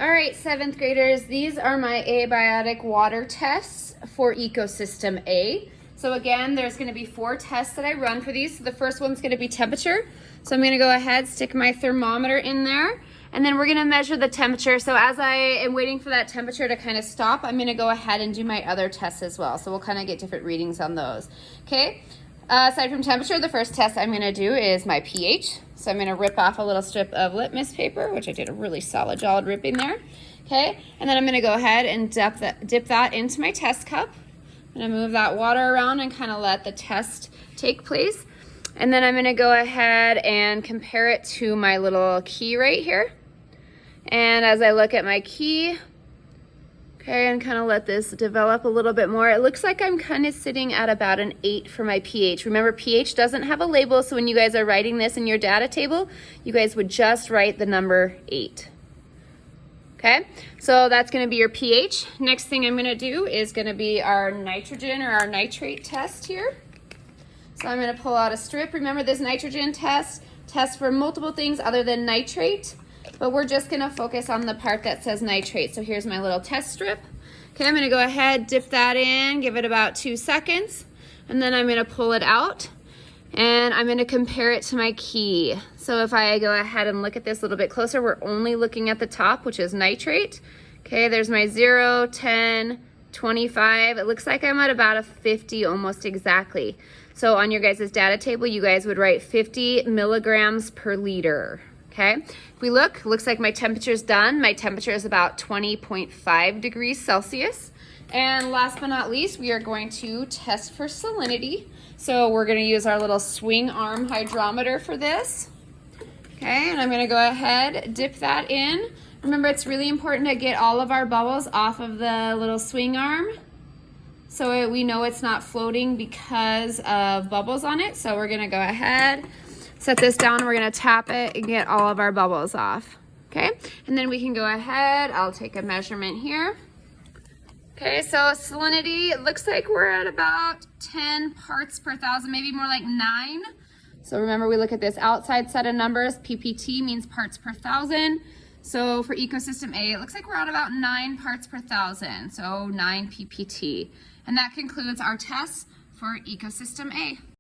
All right, 7th graders, these are my abiotic water tests for Ecosystem A. So again, there's gonna be 4 tests that I run for these. So the first one's gonna be temperature. So I'm gonna go ahead, stick my thermometer in there, and then we're gonna measure the temperature. So as I am waiting for that temperature to kind of stop, I'm gonna go ahead and do my other tests as well. So we'll kind of get different readings on those, okay? Aside from temperature, the first test I'm gonna do is my pH. So I'm gonna rip off a little strip of litmus paper, which I did a really solid job ripping there, okay? And then I'm gonna go ahead and dip that into my test cup. I'm gonna move that water around and kind of let the test take place. And then I'm gonna go ahead and compare it to my little key right here. And as I look at my key, okay, and kind of let this develop a little bit more. It looks like I'm kind of sitting at about an 8 for my pH. Remember, pH doesn't have a label, so when you guys are writing this in your data table, you guys would just write the number 8. Okay, so that's gonna be your pH. Next thing I'm gonna do is gonna be our nitrogen or our nitrate test here. So I'm gonna pull out a strip. Remember, this nitrogen test tests for multiple things other than nitrate, but we're just gonna focus on the part that says nitrate. So here's my little test strip. Okay, I'm gonna go ahead, dip that in, give it about 2 seconds, and then I'm gonna pull it out, and I'm gonna compare it to my key. So if I go ahead and look at this a little bit closer, we're only looking at the top, which is nitrate. Okay, there's my 0, 10, 25. It looks like I'm at about a 50 almost exactly. So on your guys' data table, you guys would write 50 milligrams per liter. Okay, if we look, looks like my temperature's done. My temperature is about 20.5 degrees Celsius. And last but not least, we are going to test for salinity. So we're gonna use our little swing arm hydrometer for this. Okay, and I'm gonna go ahead, dip that in. Remember, it's really important to get all of our bubbles off of the little swing arm so we know it's not floating because of bubbles on it. So we're gonna go ahead, set this down, we're gonna tap it and get all of our bubbles off, okay? And then we can go ahead, I'll take a measurement here. Okay, so salinity, it looks like we're at about 10 parts per thousand, maybe more like 9. So remember, we look at this outside set of numbers, PPT means parts per thousand. So for Ecosystem A, it looks like we're at about 9 parts per thousand, so 9 PPT. And that concludes our tests for Ecosystem A.